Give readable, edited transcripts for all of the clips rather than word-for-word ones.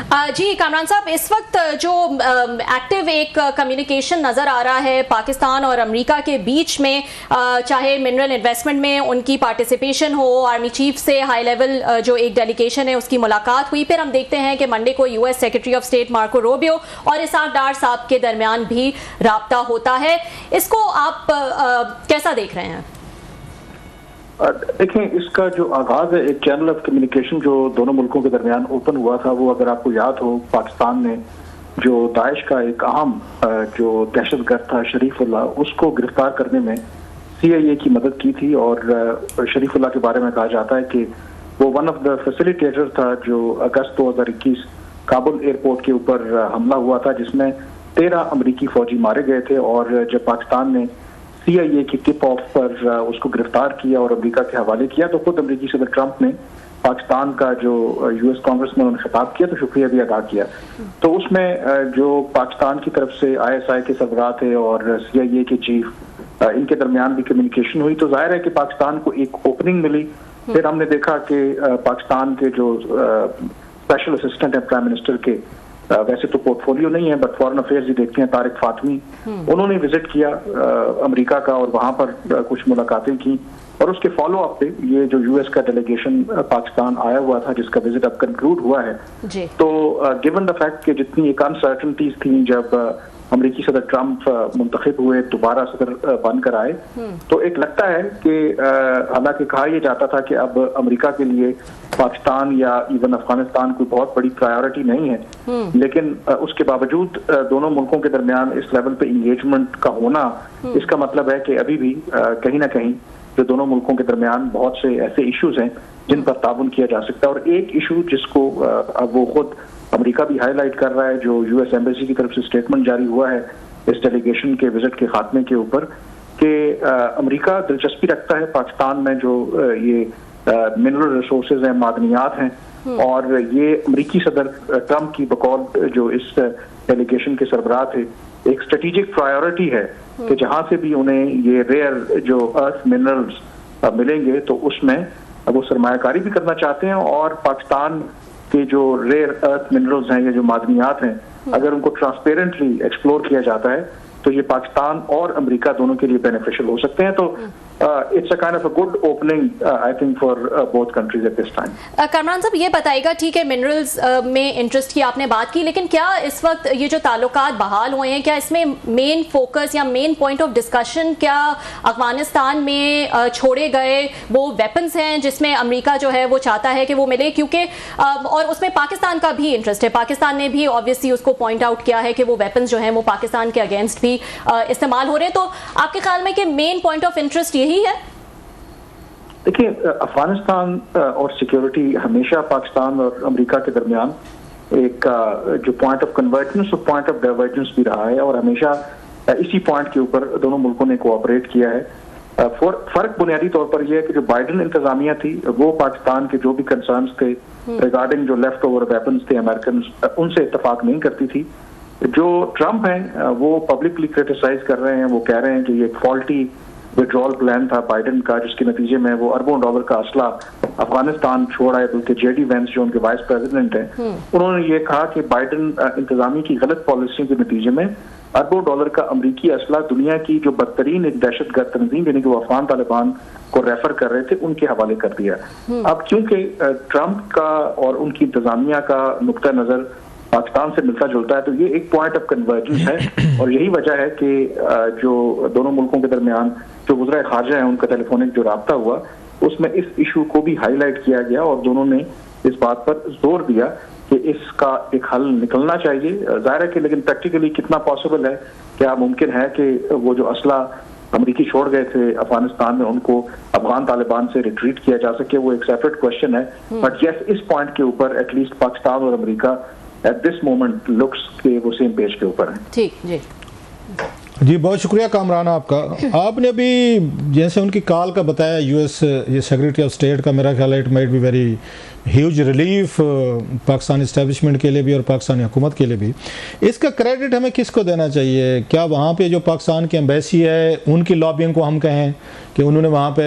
जी कामरान साहब, इस वक्त जो एक्टिव एक कम्युनिकेशन नज़र आ रहा है पाकिस्तान और अमेरिका के बीच में, चाहे मिनरल इन्वेस्टमेंट में उनकी पार्टिसिपेशन हो, आर्मी चीफ से हाई लेवल जो एक डेलीगेशन है उसकी मुलाकात हुई, फिर हम देखते हैं कि मंडे को US secretary of state Marco Rubio और इसाक डार साहब के दरमियान भी राब्ता होता है। इसको आप कैसा देख रहे हैं? देखें, इसका जो आगाज है एक चैनल ऑफ कम्युनिकेशन जो दोनों मुल्कों के दरमियान ओपन हुआ था, वो अगर आपको याद हो, पाकिस्तान ने जो दाइश का एक अहम जो दहशतगर्द था शरीफुल्लाह, उसको गिरफ्तार करने में CIA की मदद की थी। और शरीफुल्लाह के बारे में कहा जाता है कि वो वन ऑफ द फैसिलिटेटर था जो अगस्त 2021 काबुल एयरपोर्ट के ऊपर हमला हुआ था, जिसमें 13 अमरीकी फौजी मारे गए थे। और जब पाकिस्तान ने CIA की टिप ऑफ पर उसको गिरफ्तार किया और अमेरिका के हवाले किया, तो खुद अमेरिकी सदर ट्रंप ने पाकिस्तान का जो US कांग्रेस में उन्होंने खिताब किया तो शुक्रिया भी अदा किया। तो उसमें जो पाकिस्तान की तरफ से ISI के सरबराह थे और CIA के चीफ, इनके दरमियान भी कम्युनिकेशन हुई, तो जाहिर है कि पाकिस्तान को एक ओपनिंग मिली। फिर हमने देखा कि पाकिस्तान के जो स्पेशल असिस्टेंट है प्राइम मिनिस्टर के, वैसे तो पोर्टफोलियो नहीं है बट फॉरेन अफेयर्स ही देखते हैं, तारिक फातमी, उन्होंने विजिट किया अमेरिका का और वहां पर कुछ मुलाकातें की। और उसके फॉलो अप पे ये जो US का डेलीगेशन पाकिस्तान आया हुआ था, जिसका विजिट अब कंक्लूड हुआ है, तो गिवन द फैक्ट कि जितनी एक अनसर्टनिटीज थी जब अमेरिकी सदर ट्रंप मुंतखब हुए, दोबारा सदर बनकर आए, तो एक लगता है कि हालांकि कहा यह जाता था कि अब अमेरिका के लिए पाकिस्तान या इवन अफगानिस्तान कोई बहुत बड़ी प्रायोरिटी नहीं है, लेकिन उसके बावजूद दोनों मुल्कों के दरमियान इस लेवल पे इंगेजमेंट का होना, इसका मतलब है कि अभी भी कहीं ना कहीं जो दोनों मुल्कों के दरमियान बहुत से ऐसे इश्यूज हैं जिन पर ताउन किया जा सकता है। और एक इशू जिसको अब वो खुद अमेरिका भी हाईलाइट कर रहा है, जो US एम्बेसी की तरफ से स्टेटमेंट जारी हुआ है इस डेलीगेशन के विजिट के खात्मे के ऊपर, कि अमेरिका दिलचस्पी रखता है पाकिस्तान में जो ये मिनरल रिसोर्सेज हैं, मादनियात हैं, और ये अमेरिकी सदर ट्रंप की बकौल जो इस डेलीगेशन के सरबराह थे, एक स्ट्रेटेजिक प्रायोरिटी है कि जहां से भी उन्हें ये रेयर जो अर्थ मिनरल्स मिलेंगे तो उसमें वो सरमायाकारी भी करना चाहते हैं। और पाकिस्तान के जो रेयर अर्थ मिनरल्स हैं या जो मादनियात हैं, अगर उनको ट्रांसपेरेंटली एक्सप्लोर किया जाता है तो ये पाकिस्तान और अमेरिका दोनों के लिए बेनिफिशियल हो सकते हैं। तो it's a kind of a good opening I think for both countries at this time. Kamran साहब, ये बताइएगा, ठीक है मिनरल्स में इंटरेस्ट की आपने बात की, लेकिन क्या इस वक्त ये जो ताल्लुकात बहाल हुए हैं, क्या इसमें मेन फोकस या मेन पॉइंट ऑफ डिस्कशन क्या अफगानिस्तान में छोड़े गए वो वेपन्स हैं जिसमें अमेरिका जो है वो चाहता है कि वो मिले, क्योंकि और उसमें पाकिस्तान का भी इंटरेस्ट है, पाकिस्तान ने भी ऑब्वियसली उसको पॉइंट आउट किया है कि वो वेपन्स जो हैं वो पाकिस्तान के अगेंस्ट भी इस्तेमाल हो रहे हैं। तो आपके ख्याल में कि मेन पॉइंट ऑफ इंटरेस्ट यही है? देखिए, अफगानिस्तान और सिक्योरिटी हमेशा पाकिस्तान और अमेरिका के दरमियान एक जो पॉइंट ऑफ कन्वर्जेंस और पॉइंट ऑफ डाइवर्जेंस भी रहा है, और हमेशा इसी पॉइंट के ऊपर दोनों मुल्कों ने कोऑपरेट किया है। फर्क बुनियादी तौर पर यह है कि जो बाइडेन इंतजामिया थी वो पाकिस्तान के जो भी कंसर्न्स थे रिगार्डिंग जो लेफ्ट ओवर वेपन्स थे अमेरिकन, उनसे इत्तेफाक नहीं करती थी। जो ट्रंप हैं वो पब्लिकली क्रिटिसाइज कर रहे हैं, वो कह रहे हैं कि ये एक फॉल्टी विड्रॉल प्लान था बाइडेन का, जिसके नतीजे में वो अरबों डॉलर का असला अफगानिस्तान छोड़ आए। बल्कि JD वेंस जो उनके वाइस प्रेसिडेंट हैं, उन्होंने ये कहा कि बाइडेन इंतजामी की गलत पॉलिसी के नतीजे में अरबों डॉलर का अमरीकी असला दुनिया की जो बदतरीन एक दहशतगर्द तंजीम यानी कि वो अफगान तालिबान को रेफर कर रहे थे, उनके हवाले कर दिया। अब क्योंकि ट्रंप का और उनकी इंतजामिया का नुक्ता नजर पाकिस्तान से मिलता जुलता है, तो ये एक पॉइंट ऑफ कन्वर्जेंस है। और यही वजह है कि जो दोनों मुल्कों के दरमियान जो वज़ीर ख़ारजा है उनका टेलीफोनिक जो राब्ता हुआ, उसमें इस इशू को भी हाईलाइट किया गया और दोनों ने इस बात पर जोर दिया कि इसका एक हल निकलना चाहिए। ज़ाहिर है कि लेकिन प्रैक्टिकली कितना पॉसिबल है, क्या मुमकिन है कि वो जो असला अमरीकी छोड़ गए थे अफगानिस्तान में उनको अफगान तालिबान से रिट्रीट किया जा सके, वो एक सेपरेट क्वेश्चन है। बट यस, इस पॉइंट के ऊपर एटलीस्ट पाकिस्तान और America at this moment looks के वो सेम पेज के ऊपर है। ठीक जी जी, बहुत शुक्रिया कामरान आपका। आपने अभी जैसे उनकी कॉल का बताया US ये सेक्रेटरी ऑफ स्टेट का, मेरा ख्याल है it might be very huge relief Pakistani establishment के लिए भी और पाकिस्तानी हुकूमत के लिए भी। इसका क्रेडिट हमें किसको देना चाहिए? क्या वहाँ पे जो पाकिस्तान की एम्बेसी है उनकी लॉबिंग को हम कहें कि उन्होंने वहाँ पे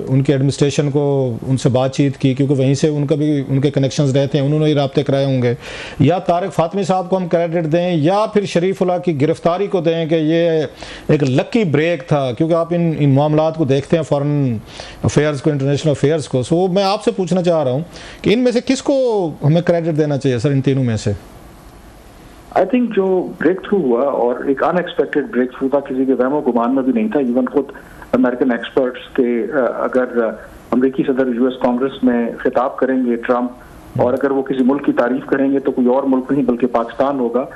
उनके एडमिनिस्ट्रेशन को उनसे बातचीत की, क्योंकि वहीं से उनका भी उनके कनेक्शंस रहते हैं, उन्होंने ही राब्ते कराए होंगे, या तारिक फातमी साहब को हम क्रेडिट दें, या फिर शरीफुल्लाह की गिरफ्तारी को दें कि ये एक लकी ब्रेक था? क्योंकि आप इन मामलात को देखते हैं, फॉरेन अफेयर्स को, इंटरनेशनल अफेयर्स को। सो मैं आपसे पूछना चाह रहा हूँ कि इनमें से किसको हमें क्रेडिट देना चाहिए सर, इन तीनों में से? आई थिंक जो ब्रेक थ्रू हुआ और एक अनएक्सपेक्टेड ब्रेक थ्रू था, किसी के वहमो गुमान में भी नहीं था। इवन खुद अमेरिकन एक्सपर्ट्स के अगर अमेरिकी सदर यूएस कांग्रेस में खिताब करेंगे ट्रंप, और अगर वो किसी मुल्क की तारीफ करेंगे तो कोई और मुल्क नहीं बल्कि पाकिस्तान होगा।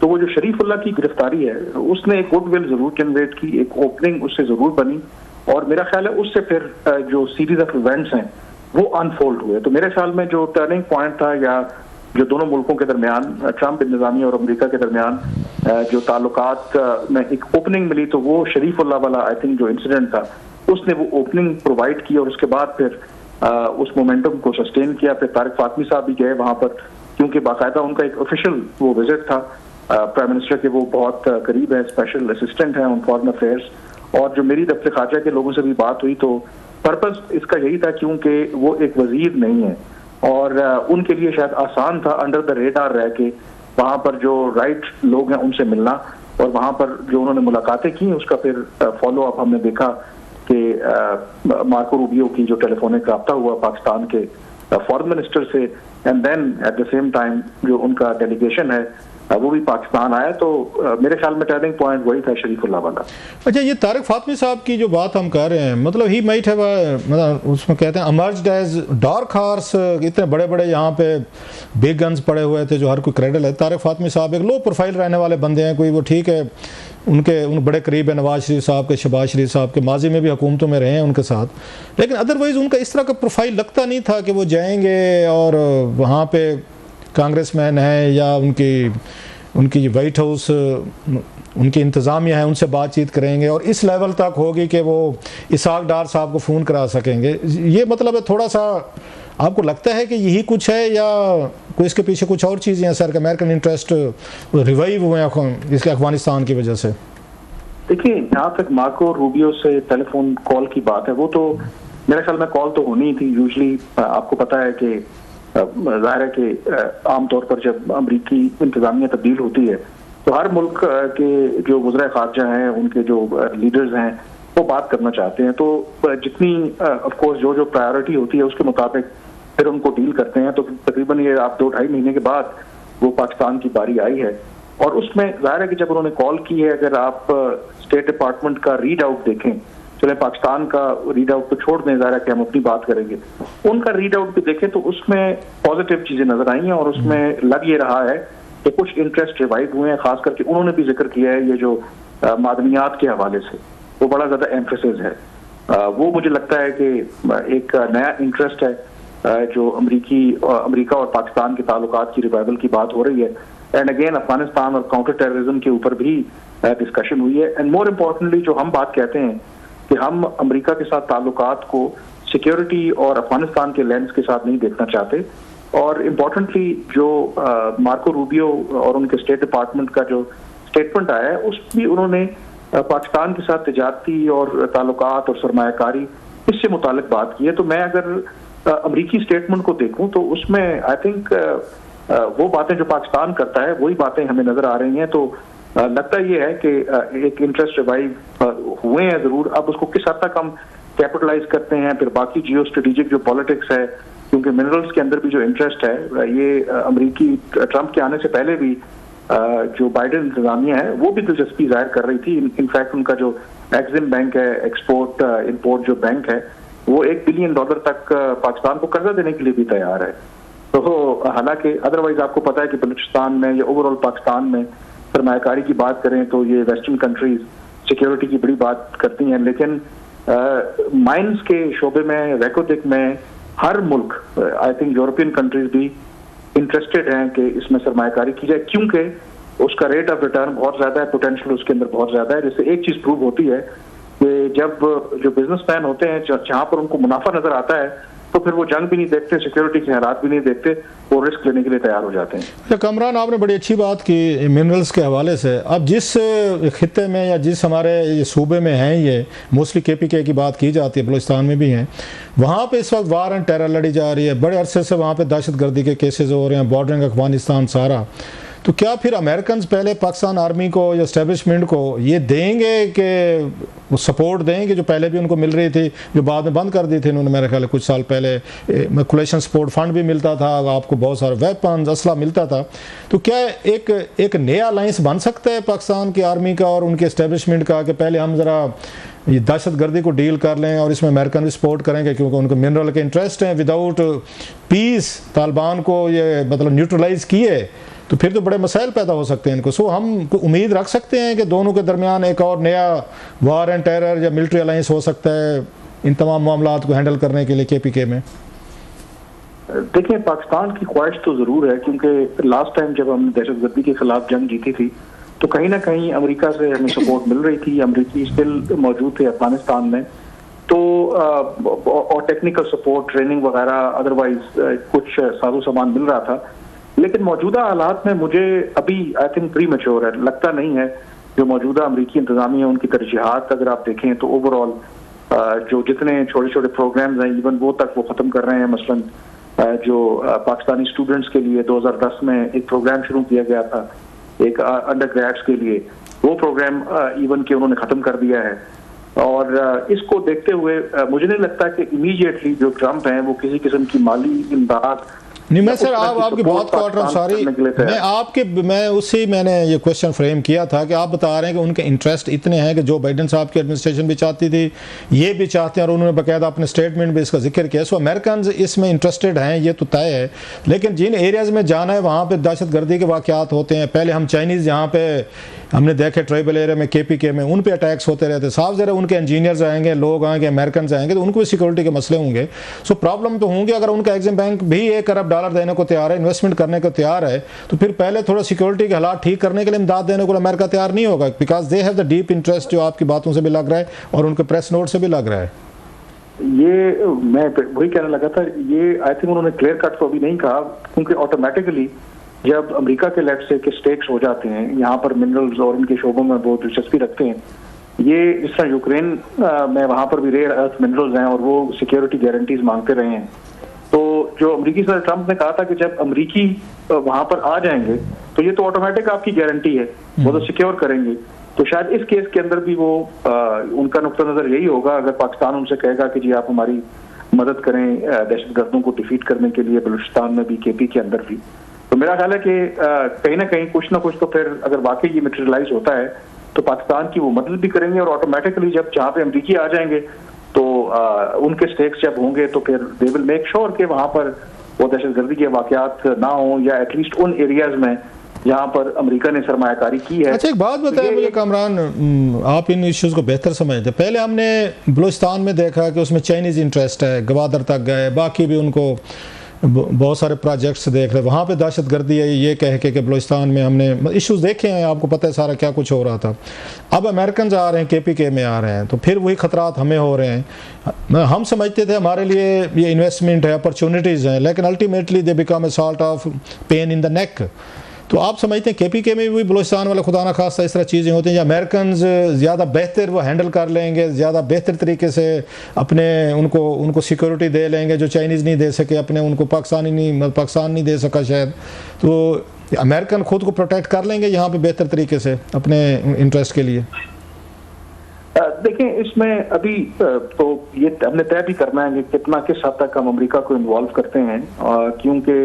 तो वो जो शरीफुल्लाह की गिरफ्तारी है उसने एक गुडविल जरूर जनरेट की, एक ओपनिंग उससे जरूर बनी, और मेरा ख्याल है उससे फिर जो सीरीज ऑफ इवेंट्स हैं वो अनफोल्ड हुए। तो मेरे ख्याल में जो टर्निंग पॉइंट था, या जो दोनों मुल्कों के दरमियान, ट्रंप इंतजामिया और अमेरिका के दरमियान जो ताल्लुकात में एक ओपनिंग मिली, तो वो शरीफुल्लाह वाला आई थिंक जो इंसिडेंट था उसने वो ओपनिंग प्रोवाइड की, और उसके बाद फिर उस मोमेंटम को सस्टेन किया। फिर तारिक फातमी साहब भी गए वहां पर, क्योंकि बाकायदा उनका एक ऑफिशियल वो विजिट था। प्राइम मिनिस्टर के वो बहुत करीब है, स्पेशल असिस्टेंट हैं ऑन फॉरेन अफेयर्स। और जो मेरी दफ्तर खाजा के लोगों से भी बात हुई तो पर्पस इसका यही था, क्योंकि वो एक वजीर नहीं है और उनके लिए शायद आसान था अंडर द रेडार रह के वहां पर जो राइट लोग हैं उनसे मिलना, और वहां पर जो उन्होंने मुलाकातें की उसका फिर फॉलो अप हमने देखा कि मार्को रूबियो की जो टेलीफोनिक रब्ता हुआ पाकिस्तान के फॉरेन मिनिस्टर से, and then at the same time जो उनका डेलीगेशन है वो भी पाकिस्तान आया। तो मेरे ख्याल में टर्निंग पॉइंट वही था शरीफुल्लाह वाला। अच्छा, ये तारिक फातमी साहब की जो बात हम कर रहे हैं, मतलब ही माइट हैव, मतलब उसमें कहते हैं अमर्ज्ड एज डार्क हॉर्स। इतने बड़े बड़े यहाँ पे बिग गन्स पड़े हुए थे जो हर कोई क्रेडिट है। तारिक फातमी साहब एक लो प्रोफाइल रहने वाले बंदे हैं, कोई वो ठीक है उन बड़े करीब है नवाज शरीफ साहब के, शहबाज शरीफ साहब के, माजी में भी हुकूमतों में रहे हैं उनके साथ, लेकिन अदरवाइज उनका इस तरह का प्रोफाइल लगता नहीं था कि वो जाएंगे और वहाँ पे कांग्रेसमैन है या उनकी वाइट हाउस उनकी इंतज़ामिया है उनसे बातचीत करेंगे और इस लेवल तक होगी कि वो इसाक डार साहब को फ़ोन करा सकेंगे। ये मतलब है, थोड़ा सा आपको लगता है कि यही कुछ है या कोई इसके पीछे कुछ और चीज़ें हैं सर, कि अमेरिकन इंटरेस्ट रिवाइव हुए हैं इसके अफगानिस्तान की वजह से? देखिए, जहाँ तक मार्को रूबियो से टेलीफोन कॉल की बात है, वो तो मेरे ख्याल में कॉल तो होनी ही थी। यूजली आपको पता है कि ज़ाहिर है कि आमतौर पर जब अमरीकी इंतज़ामिया तब्दील होती है तो हर मुल्क के जो वज़ीर ख़ारजा हैं, उनके जो लीडर्स हैं, वो बात करना चाहते हैं। तो जितनी ऑफ कोर्स जो प्रायोरिटी होती है उसके मुताबिक फिर उनको डील करते हैं। तो तकरीबन ये आप 2-2.5 महीने के बाद वो पाकिस्तान की बारी आई है, और उसमें ज़ाहिर है कि जब उन्होंने कॉल की है, अगर आप स्टेट डिपार्टमेंट का रीड आउट देखें, चले पाकिस्तान का रीड आउट तो छोड़ दें, ज़ाहिर है कि हम अपनी बात करेंगे, उनका रीड आउट भी देखें तो उसमें पॉजिटिव चीज़ें नजर आई हैं, और उसमें लग ये रहा है कि कुछ इंटरेस्ट रिवाइव हुए हैं। खास करके उन्होंने भी जिक्र किया है ये जो मादनियात के हवाले से वो बड़ा ज़्यादा एम्फेसिस है। वो मुझे लगता है कि एक नया इंटरेस्ट है जो अमेरिका और पाकिस्तान के ताल्लुकात की रिवाइवल की बात हो रही है। एंड अगेन अफगानिस्तान और काउंटर टेररिज्म के ऊपर भी डिस्कशन हुई है। एंड मोर इम्पोर्टेंटली जो हम बात कहते हैं कि हम अमेरिका के साथ ताल्लुकात को सिक्योरिटी और अफगानिस्तान के लेंस के साथ नहीं देखना चाहते, और इम्पोर्टेंटली जो मार्को रूबियो और उनके स्टेट डिपार्टमेंट का जो स्टेटमेंट आया है उसमें उन्होंने पाकिस्तान के साथ तिजारती और ताल्लुकात और सरमायाकारी इससे मुतालिक बात की है। तो मैं अगर अमरीकी स्टेटमेंट को देखूं तो उसमें आई थिंक वो बातें जो पाकिस्तान करता है वही बातें हमें नजर आ रही हैं। तो लगता ये है कि एक इंटरेस्ट रिवाइव हुए हैं जरूर। अब उसको किस हद तक हम कैपिटलाइज करते हैं, फिर बाकी जियो स्ट्रेटेजिक जो पॉलिटिक्स है, क्योंकि मिनरल्स के अंदर भी जो इंटरेस्ट है, ये अमेरिकी ट्रंप के आने से पहले भी जो बाइडेन इंतजामिया है वो भी दिलचस्पी जाहिर कर रही थी। इनफैक्ट उनका जो एक्सिम बैंक है, एक्सपोर्ट इंपोर्ट जो बैंक है, वो $1 बिलियन तक पाकिस्तान को कर्जा देने के लिए भी तैयार है। तो हालांकि अदरवाइज आपको पता है कि बलूचिस्तान में या ओवरऑल पाकिस्तान में सरमायाकारी की बात करें तो ये वेस्टर्न कंट्रीज सिक्योरिटी की बड़ी बात करती हैं, लेकिन माइंस के शोबे में, वैकोटिक में हर मुल्क, आई थिंक यूरोपियन कंट्रीज भी इंटरेस्टेड हैं कि इसमें सरमायाकारी की जाए, क्योंकि उसका रेट ऑफ रिटर्न बहुत ज्यादा है, पोटेंशियल उसके अंदर बहुत ज्यादा है। जिससे एक चीज प्रूव होती है कि जब जो बिजनेसमैन होते हैं जहां पर उनको मुनाफा नजर आता है तो फिर वो जंग भी नहीं देखते, सिक्योरिटी के हालात भी नहीं देखते, वो रिस्क लेने के लिए तैयार हो जाते हैं। कमरान, आपने बड़ी अच्छी बात की मिनरल्स के हवाले से। अब जिस खित्ते में या जिस हमारे ये सूबे में हैं, ये मोस्टली KPK की बात की जाती है, बलूचिस्तान में भी हैं, वहाँ पे इस वक्त वार एंड टेरर लड़ी जा रही है, बड़े अरसे से वहाँ पे दहशतगर्दी के केसेस हो रहे हैं, बॉर्डरिंग अफगानिस्तान सारा। तो क्या फिर अमेरिकन पहले पाकिस्तान आर्मी को या एस्टेब्लिशमेंट को ये देंगे कि वो सपोर्ट देंगे जो पहले भी उनको मिल रही थी, जो बाद में बंद कर दी थी उन्होंने मेरे ख्याल कुछ साल पहले, मैकुलेशन सपोर्ट फंड भी मिलता था, आपको बहुत सारे वेपन्स असला मिलता था। तो क्या एक नया अलायंस बन सकता है पाकिस्तान की आर्मी का और उनके एस्टेब्लिशमेंट का कि पहले हम ज़रा ये दहशतगर्दी को डील कर लें और इसमें अमेरिकन भी सपोर्ट करेंगे क्योंकि उनको मिनरल के इंटरेस्ट हैं, विदाउट पीस तालिबान को ये मतलब न्यूट्रलाइज किए तो फिर तो बड़े मसाइल पैदा हो सकते हैं इनको। सो हम उम्मीद रख सकते हैं कि दोनों के दरमियान एक और नया वार एंड टेरर या मिलिट्री अलायंस हो सकता है इन तमाम मामलात को हैंडल करने के लिए KPK में। देखिए, पाकिस्तान की ख्वाहिश तो ज़रूर है, क्योंकि लास्ट टाइम जब हमने दहशतगर्दी के खिलाफ जंग जीती थी तो कहीं ना कहीं अमेरिका से हमें सपोर्ट मिल रही थी, अमेरिकी स्टिल मौजूद थे अफगानिस्तान में, तो और टेक्निकल सपोर्ट, ट्रेनिंग वगैरह, अदरवाइज कुछ साजो सामान मिल रहा था। लेकिन मौजूदा हालात में मुझे अभी आई थिंक प्री मैच्योर है, लगता नहीं है जो मौजूदा अमेरिकी इंतजामिया उनकी तरजीहात अगर आप देखें तो ओवरऑल जो जितने छोटे छोटे प्रोग्राम्स हैं इवन वो तक वो ख़त्म कर रहे हैं। मसलन जो पाकिस्तानी स्टूडेंट्स के लिए 2010 में एक प्रोग्राम शुरू किया गया था एक अंडर ग्रेड्स के लिए, वो प्रोग्राम इवन के उन्होंने ख़त्म कर दिया है। और इसको देखते हुए मुझे नहीं लगता कि इमीडिएटली जो ट्रंप हैं वो किसी किस्म की माली इमदाद नहीं। मैं सर आपकी बात काट रहा हूँ, सॉरी, मैंने ये क्वेश्चन फ्रेम किया था कि आप बता रहे हैं कि उनके इंटरेस्ट इतने हैं कि जो बाइडेन साहब की एडमिनिस्ट्रेशन भी चाहती थी, ये भी चाहते हैं और उन्होंने बाकायदा अपने स्टेटमेंट में इसका जिक्र किया। सो अमेरिकन इसमें इंटरेस्टेड हैं, ये तो तय है, लेकिन जिन एरियाज़ में जाना है वहाँ पर दहशतगर्दी के वाक़यात होते हैं। पहले हम चाइनीज़ यहाँ पे हमने देखे ट्राइबल एरिया में KPK में उन पे अटैक्स होते रहते, साफ ज़रा उनके इंजीनियर्स आएंगे, लोग आएंगे, अमेरिकन आएंगे तो उनको भी सिक्योरिटी के मसले होंगे। सो प्रॉब्लम तो होंगे। अगर उनका एग्जिम बैंक भी $1 अरब देने को तैयार है, इन्वेस्टमेंट करने को तैयार है, तो फिर पहले थोड़ा सिक्योरिटी के हालात ठीक करने के लिए इमदाद देने को अमेरिका तैयार नहीं होगा, because they have the deep interest, जो आपकी बातों से भी लग रहा है और उनके प्रेस नोट से भी लग रहा है। ये मैं वही कहने लगा था, ये आई थिंक उन्होंने क्लियर कट तो अभी नहीं कहा, क्योंकि ऑटोमेटिकली जब अमेरिका के लेट से के स्टेक्स हो जाते हैं यहाँ पर मिनरल्स और इनके शोबों में बहुत दिलचस्पी रखते हैं, ये जिस तरह यूक्रेन में वहाँ पर भी रेयर अर्थ मिनरल्स हैं और वो सिक्योरिटी गारंटीज मांगते रहे हैं, तो जो अमेरिकी सदर ट्रंप ने कहा था कि जब अमेरिकी वहाँ पर आ जाएंगे तो ये तो ऑटोमेटिक आपकी गारंटी है, वो तो सिक्योर करेंगे। तो शायद इस केस के अंदर भी वो उनका नुक्ता नजर यही होगा, अगर पाकिस्तान उनसे कहेगा कि जी आप हमारी मदद करें दहशतगर्दों को डिफीट करने के लिए बलूचिस्तान में भी, KP के अंदर भी, तो मेरा ख्याल है कि कहीं ना कहीं कुछ ना कुछ तो फिर अगर वाकई ये मटेरियलाइज होता है तो पाकिस्तान की वो मदद भी करेंगे और ऑटोमेटिकली जब जहाँ पे अमेरिकी आ जाएंगे तो उनके स्टेक्स जब होंगे तो फिर दे विल मेक श्योर कि वहाँ पर वो दहशतगर्दी के वाकयात ना हो, या एटलीस्ट उन एरियाज में जहाँ पर अमेरिका ने सरमायाकारी की है। अच्छा, एक बात बताएं मुझे कामरान, आप इन इश्यूज को बेहतर समझते। पहले हमने बलूचिस्तान में देखा कि उसमें चाइनीज़ इंटरेस्ट है, गवादर तक गए, बाकी भी उनको बहुत सारे प्रोजेक्ट्स देख रहे, वहाँ पे दहशतगर्दी है ये कह के कि बलूचिस्तान में हमने इश्यूज देखे हैं, आपको पता है सारा क्या कुछ हो रहा था। अब अमेरिकन आ रहे हैं, KPK में आ रहे हैं, तो फिर वही खतरात हमें हो रहे हैं। हम समझते थे हमारे लिए ये इन्वेस्टमेंट है, अपॉर्चुनिटीज़ हैं, लेकिन ultimately they become a sort of pain in the neck. तो आप समझते हैं KPK में भी बलूचिस्तान वाला खुदा ना खास्ता इस तरह चीज़ें होती हैं, या अमेरिकन ज़्यादा बेहतर वो हैंडल कर लेंगे, ज़्यादा बेहतर तरीके से अपने उनको सिक्योरिटी दे लेंगे जो चाइनीज़ नहीं दे सके, अपने उनको पाकिस्तान नहीं दे सका शायद, तो अमेरिकन खुद को प्रोटेक्ट कर लेंगे यहाँ पे बेहतर तरीके से अपने इंटरेस्ट के लिए। देखें, इसमें अभी तो ये हमने तय भी करना है कि कितना किस हद तक हम अमेरिका को इन्वॉल्व करते हैं, क्योंकि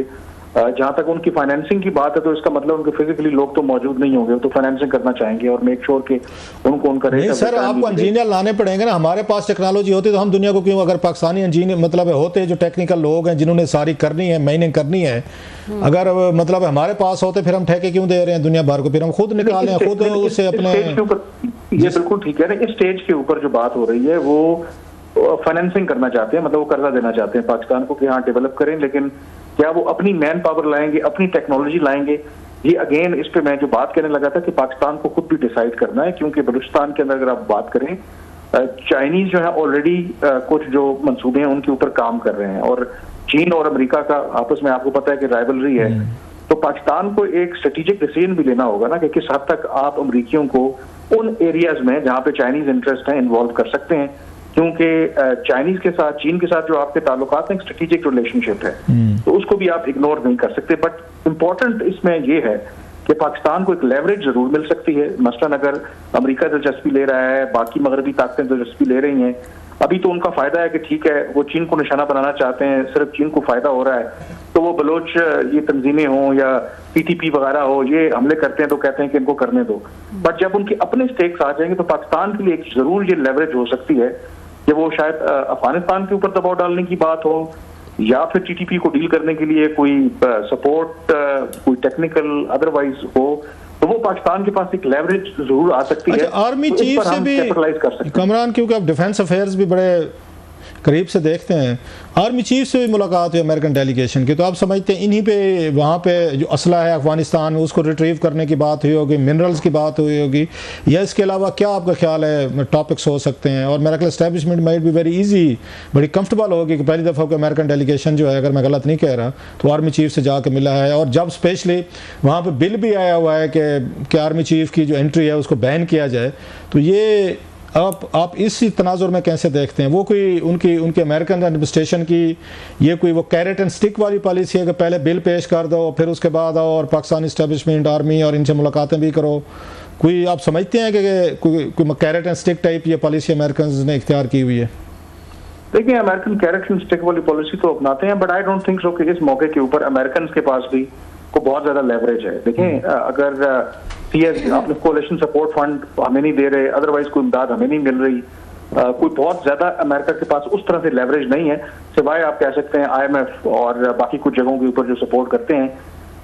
जहाँ तक उनकी फाइनेंसिंग की बात है तो इसका मतलब उनके फिजिकली लोग तो मौजूद नहीं होंगे, तो फाइनेंसिंग करना चाहेंगे और मेक श्योर कि उनको उनका रेट। सर, आपको इंजीनियर लाने पड़ेंगे ना, हमारे पास टेक्नोलॉजी होती तो हम दुनिया को क्यों, अगर पाकिस्तानी इंजीनियर मतलब होते जो टेक्निकल लोग हैं जिन्होंने सारी करनी है, माइनिंग करनी है, अगर मतलब हमारे पास होते फिर हम ठेके क्यों दे रहे हैं दुनिया भर को, फिर हम खुद निकालें, खुद उससे अपने। ये बिल्कुल ठीक है ना, इस स्टेज के ऊपर जो बात हो रही है वो फाइनेंसिंग करना चाहते हैं, मतलब वो कर्जा देना चाहते हैं पाकिस्तान को कि हाँ डेवलप करें, लेकिन क्या वो अपनी मैन पावर लाएंगे, अपनी टेक्नोलॉजी लाएंगे? ये अगेन इस पे मैं जो बात करने लगा था कि पाकिस्तान को खुद भी डिसाइड करना है, क्योंकि बलूचिस्तान के अंदर अगर आप बात करें चाइनीज जो है ऑलरेडी कुछ जो मंसूबे हैं उनके ऊपर काम कर रहे हैं, और चीन और अमेरिका का आपस में आपको पता है कि राइवलरी है। तो पाकिस्तान को एक स्ट्रेटेजिक डिसीजन भी लेना होगा ना कि किस हद तक आप अमेरिकियों को उन एरियाज में जहां पे चाइनीज इंटरेस्ट है इन्वॉल्व कर सकते हैं, क्योंकि चाइनीज के साथ, चीन के साथ जो आपके ताल्लुकात हैं, एक स्ट्रेटेजिक रिलेशनशिप है, तो उसको भी आप इग्नोर नहीं कर सकते। बट इम्पोर्टेंट इसमें ये है कि पाकिस्तान को एक लेवरेज जरूर मिल सकती है। मसलन अगर अमेरिका दिलचस्पी ले रहा है, बाकी मगरबी ताकतें दिलचस्पी ले रही हैं, अभी तो उनका फायदा है कि ठीक है वो चीन को निशाना बनाना चाहते हैं, सिर्फ चीन को फायदा हो रहा है, तो वो बलोच ये तंजीमें हों या PTP वगैरह हो, ये हमले करते हैं तो कहते हैं कि इनको करने दो। बट जब उनके अपने स्टेक्स आ जाएंगे तो पाकिस्तान के लिए एक जरूर ये लेवरेज हो सकती है कि वो शायद अफगानिस्तान के ऊपर दबाव डालने की बात हो, या फिर TTP को डील करने के लिए कोई सपोर्ट, कोई टेक्निकल अदरवाइज हो, तो वो पाकिस्तान के पास एक लेवरेज जरूर आ सकती है। आर्मी तो चीफ से भी कमरान, क्योंकि आप डिफेंस अफेयर्स भी बड़े करीब से देखते हैं, आर्मी चीफ से भी मुलाकात हुई अमेरिकन डेलीगेशन की, तो आप समझते हैं इन्हीं पे वहाँ पे जो असला है अफगानिस्तान में उसको रिट्रीव करने की बात हुई होगी, मिनरल्स की बात हुई होगी, या इसके अलावा क्या आपका ख्याल है टॉपिक्स हो सकते हैं? और मेरा ख्याल एस्टैब्लिशमेंट माइट भी वेरी इजी, बड़ी कंफर्टेबल होगी कि पहली दफ़ा को अमेरिकन डेलीगेशन जो है, अगर मैं गलत नहीं कह रहा, तो आर्मी चीफ से जाकर मिला है। और जब स्पेशली वहाँ पर बिल भी आया हुआ है कि आर्मी चीफ की जो एंट्री है उसको बैन किया जाए, तो ये आप इसी तनाजुर में कैसे देखते हैं? वो कोई उनकी अमेरिकन एडमिनिस्ट्रेशन की ये कोई वो कैरेट एंड स्टिक वाली पॉलिसी है कि पहले बिल पेश कर दो फिर उसके बाद आओ और पाकिस्तान इस्टेब्लिशमेंट, आर्मी और इनसे मुलाकातें भी करो? कोई आप समझते हैं कि कोई कैरेट एंड स्टिक टाइप ये पॉलिसी अमेरिकन ने इख्तियार की हुई है? देखिए, अमेरिकन कैरेट एंड स्टिक वाली पॉलिसी तो अपनाते हैं, but I don't think so कि इस मौके के ऊपर अमेरिकन के पास भी को बहुत ज्यादा लेवरेज है। देखें, अगर आपने कोalition सपोर्ट फंड हमें नहीं दे रहे, अदरवाइज कोई इमदाद हमें नहीं मिल रही, कोई बहुत ज्यादा अमेरिका के पास उस तरह से लेवरेज नहीं है, सिवाय आप कह सकते हैं IMF और बाकी कुछ जगहों के ऊपर जो सपोर्ट करते हैं।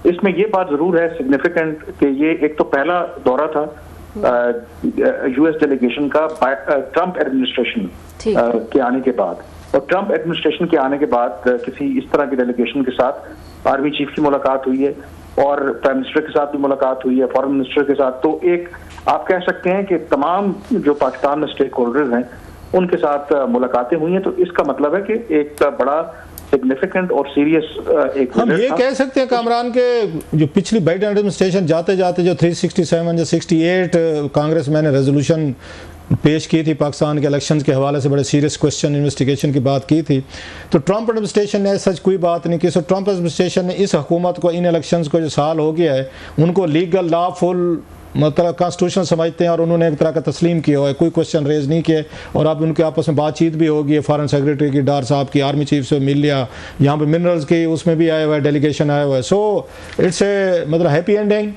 इसमें ये बात जरूर है सिग्निफिकेंट कि ये एक तो पहला दौरा था US डेलीगेशन का ट्रंप एडमिनिस्ट्रेशन के आने के बाद, और ट्रंप एडमिनिस्ट्रेशन के आने के बाद किसी इस तरह की डेलीगेशन के साथ आर्मी चीफ की मुलाकात हुई है और प्राइम मिनिस्टर के साथ भी मुलाकात हुई है, फॉरेन मिनिस्टर के साथ। तो एक आप कह सकते हैं कि तमाम जो पाकिस्तान में स्टेक होल्डर्स हैं उनके साथ मुलाकातें हुई हैं, तो इसका मतलब है कि एक बड़ा सिग्निफिकेंट और सीरियस एक हम ये कह सकते हैं कामरान के जो पिछली बाइडेन एडमिनिस्ट्रेशन जाते जाते जो 367 या 68 कांग्रेस मैंने रेजोल्यूशन पेश की थी पाकिस्तान के इलेक्शंस के हवाले से, बड़े सीरियस क्वेश्चन इन्वेस्टिगेशन की बात की थी, तो ट्रंप एडमिनिस्ट्रेशन ने सच कोई बात नहीं की। सो ट्रंप एडमिनिस्ट्रेशन ने इस हुकूमत को, इन इलेक्शंस को जो साल हो गया है, उनको लीगल लॉफुल मतलब कॉन्स्टिट्यूशन समझते हैं और उन्होंने एक तरह का तस्लीम किया हुआ है, कोई क्वेश्चन रेज नहीं किए। और अब उनके आपस में बातचीत भी होगी, फॉरेन सेक्रेटरी की डार साहब की आर्मी चीफ से मिल लिया, यहाँ पे मिनरल्स की उसमें भी आया हुआ है, डेलीगेशन आया हुआ है। सो इट्स ए मतलब हैप्पी एंडिंग।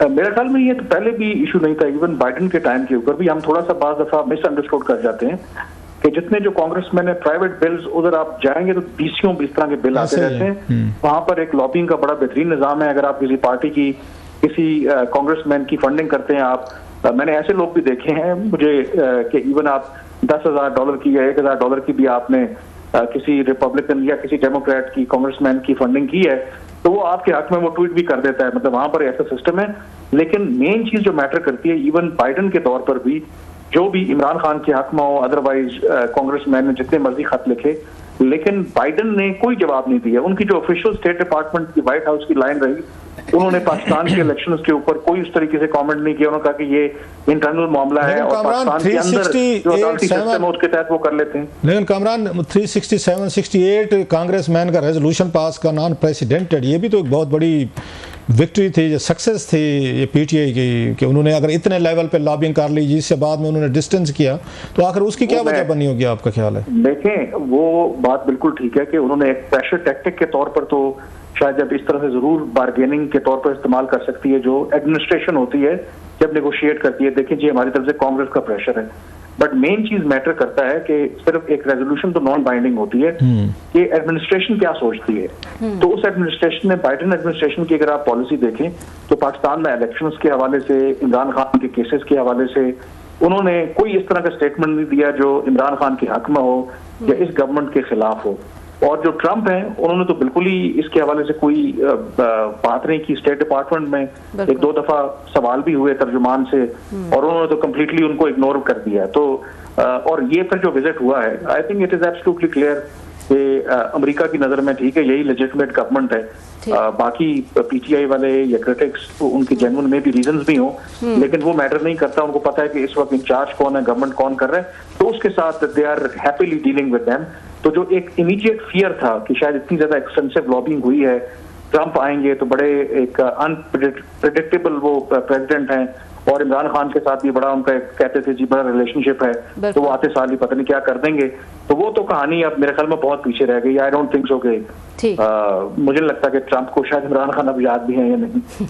मेरे ख्याल में ये तो पहले भी इशू नहीं था, इवन बाइडेन के टाइम के ऊपर भी हम थोड़ा सा बाज़ दफा मिसअंडरस्टूड कर जाते हैं कि जितने जो कांग्रेसमैन है प्राइवेट बिल्स, उधर आप जाएंगे तो 20 इस तरह के बिल आते रहते हैं। वहां पर एक लॉबिंग का बड़ा बेहतरीन निजाम है। अगर आप किसी पार्टी की, किसी कांग्रेसमैन की फंडिंग करते हैं आप, मैंने ऐसे लोग भी देखे हैं मुझे कि इवन आप $10,000 की या $1,000 की भी आपने किसी रिपब्लिकन या किसी डेमोक्रेट की कांग्रेसमैन की फंडिंग की है, तो वो आपके हक में वो ट्वीट भी कर देता है। मतलब वहां पर ऐसा सिस्टम है। लेकिन मेन चीज जो मैटर करती है, इवन बाइडेन के दौर पर भी जो भी इमरान खान के हक में हो, अदरवाइज कांग्रेसमैन ने जितने मर्जी खत लिखे, लेकिन बाइडेन ने कोई जवाब नहीं दिया। उनकी जो ऑफिशियल स्टेट डिपार्टमेंट की, व्हाइट हाउस की लाइन रही, उन्होंने पाकिस्तान के इलेक्शंस के ऊपर कोई उस तरीके से कमेंट नहीं किया। उन्होंने कहा कि ये इंटरनल मामला है और पाकिस्तान के अंदर जो अदालती सिस्टम है उसके तहत वो कर लेते हैं। लेकिन कामरान 367-68 कांग्रेसमैन का रेजोल्यूशन पास करना अनप्रेसिडेंटेड, ये भी तो एक बहुत बड़ी विक्ट्री थी, जो सक्सेस थी ये PTI की, कि उन्होंने अगर इतने लेवल पे लॉबिंग कर ली जिससे बाद में उन्होंने डिस्टेंस किया, तो आखिर उसकी क्या वजह बनी होगी, आपका ख्याल है? देखें, वो बात बिल्कुल ठीक है कि उन्होंने एक प्रेशर टैक्टिक के तौर पर तो शायद जब इस तरह से जरूर बार्गेनिंग के तौर पर इस्तेमाल कर सकती है जो एडमिनिस्ट्रेशन होती है जब नेगोशिएट करती है। देखिए जी, हमारी तरफ से कांग्रेस का प्रेशर है, बट मेन चीज मैटर करता है कि सिर्फ एक रेजोल्यूशन तो नॉन बाइंडिंग होती है कि एडमिनिस्ट्रेशन क्या सोचती है। तो उस एडमिनिस्ट्रेशन ने, बाइडेन एडमिनिस्ट्रेशन की अगर आप पॉलिसी देखें तो पाकिस्तान में इलेक्शंस के हवाले से, इमरान खान के केसेस के हवाले से उन्होंने कोई इस तरह का स्टेटमेंट नहीं दिया जो इमरान खान के हक में हो या इस गवर्नमेंट के खिलाफ हो। और जो ट्रंप हैं उन्होंने तो बिल्कुल ही इसके हवाले से कोई बात नहीं की। स्टेट डिपार्टमेंट में एक दो दफा सवाल भी हुए तर्जुमान से और उन्होंने तो कम्प्लीटली उनको इग्नोर कर दिया। तो और ये फिर जो विजिट हुआ है, I think it is absolutely clear कि अमेरिका की नजर में ठीक है, यही लेजिटिमेट गवर्नमेंट है। बाकी पीटीआई वाले या क्रिटिक्स उनके जेन्युइन में भी रीजंस भी हों, लेकिन वो मैटर नहीं करता। उनको पता है कि इस वक्त इंचार्ज कौन है, गवर्नमेंट कौन कर रहा है, तो उसके साथ they are happily dealing with them. तो जो एक इमीडिएट फियर था कि शायद इतनी ज्यादा एक्सटेंसिव लॉबिंग हुई है, ट्रंप आएंगे तो बड़े एक अनप्रेडिक्टेबल वो प्रेसिडेंट हैं और इमरान खान के साथ भी बड़ा उनका कहते थे जी बड़ा रिलेशनशिप है, तो वो आते साल ही पता नहीं क्या कर देंगे, तो वो तो कहानी अब मेरे ख्याल में बहुत पीछे रह गई। आई डोंट थिंक सो कि मुझे लगता कि ट्रंप को शायद इमरान खान अब याद भी है या नहीं।